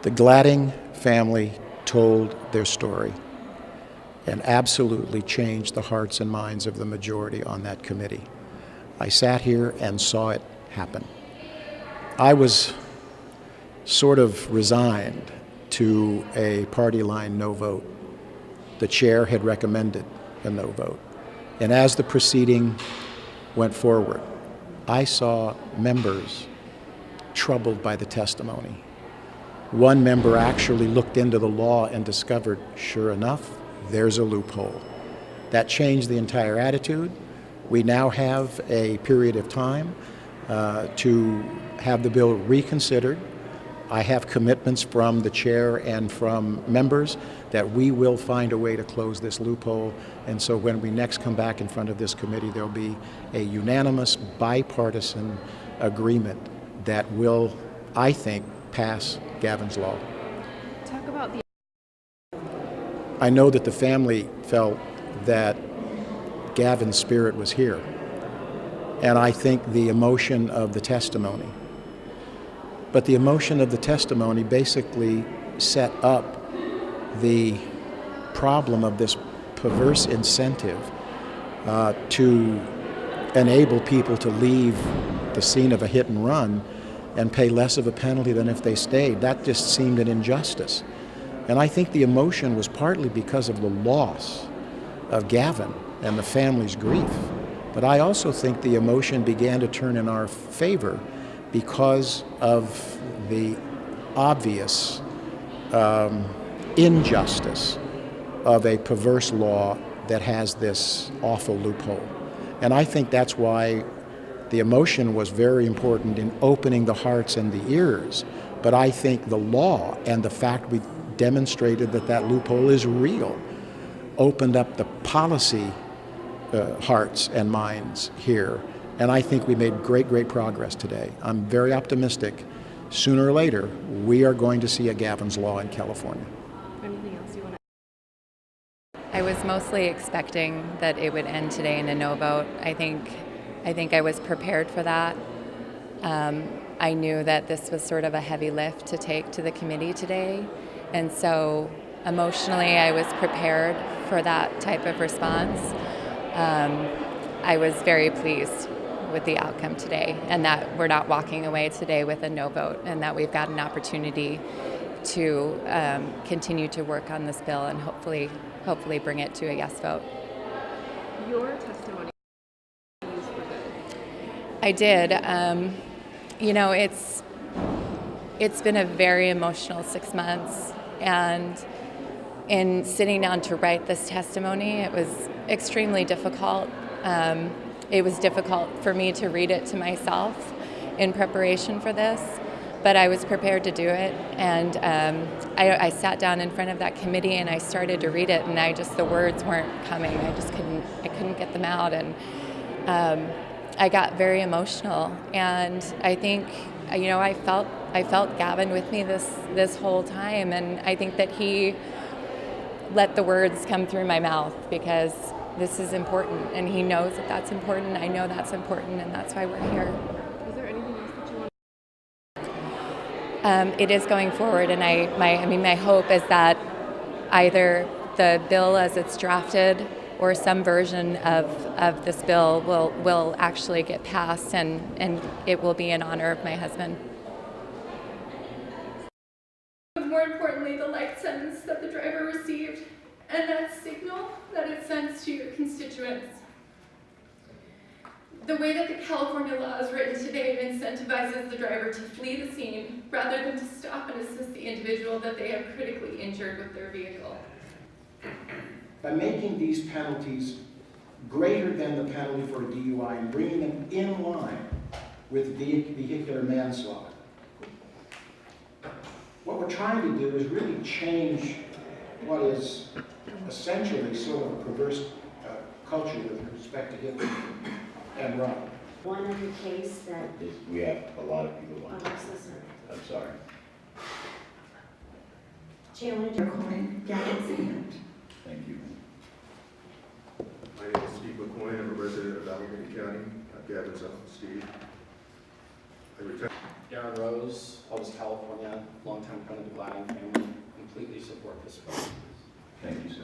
The Gladding family told their story and absolutely changed the hearts and minds of the majority on that committee. I sat here and saw it happen. I was sort of resigned to a party line no vote. The chair had recommended a no vote. And as the proceeding went forward, I saw members troubled by the testimony. One member actually looked into the law and discovered, sure enough, there's a loophole. That changed the entire attitude. We now have a period of time to have the bill reconsidered. I have commitments from the chair and from members that we will find a way to close this loophole. And so when we next come back in front of this committee, there'll be a unanimous bipartisan agreement that will, I think, pass Gavin's law. Talk about the... I know that the family felt that Gavin's spirit was here. And I think the emotion of the testimony. But the emotion of the testimony basically set up the problem of this perverse incentive to enable people to leave the scene of a hit and run and pay less of a penalty than if they stayed. That just seemed an injustice. And I think the emotion was partly because of the loss of Gavin and the family's grief. But I also think the emotion began to turn in our favor because of the obvious injustice of a perverse law that has this awful loophole. And I think that's why the emotion was very important in opening the hearts and the ears. But I think the law and the fact we demonstrated that that loophole is real opened up the policy hearts and minds here. And I think we made great progress today. I'm very optimistic. Sooner or later, we are going to see a Gavin's Law in California. Anything else you want to... I was mostly expecting that it would end today in a no vote. I think I was prepared for that. I knew that this was sort of a heavy lift to take to the committee today. And so emotionally, I was prepared for that type of response. I was very pleased with the outcome today, and that we're not walking away today with a no vote, and that we've got an opportunity to continue to work on this bill and hopefully bring it to a yes vote. Your testimony was used for good. I did. You know, it's been a very emotional 6 months, and in sitting down to write this testimony, it was extremely difficult. It was difficult for me to read it to myself in preparation for this, but I was prepared to do it. And I sat down in front of that committee and I started to read it, and the words weren't coming. I couldn't get them out, and I got very emotional. And I think, you know, I felt Gavin with me this whole time, and I think that he let the words come through my mouth because this is important, and he knows that that's important. I know that's important, and that's why we're here. Is there anything else that you want? It is going forward, and my hope is that either the bill as it's drafted or some version of this bill will actually get passed, and it will be in honor of my husband. More importantly, the life sentence that the driver received and that signal that it sends to your constituents. The way that the California law is written today incentivizes the driver to flee the scene rather than to stop and assist the individual that they have critically injured with their vehicle. By making these penalties greater than the penalty for a DUI and bringing them in line with vehicular manslaughter, what we're trying to do is really change what is essentially sort of a perverse culture with respect to hit and run. One other case that... We have a lot of people on. Oh, I'm so sorry. I'm sorry. Chandler, you're calling Gavin's hand. Thank you. My name is Steve McCoy. I'm a resident of Alameda County. I'm Gavin's uncle, Steve. I retired. Aaron Rose, Elvis, California, longtime friend of the Gladding family, completely support this vote. Thank you, sir.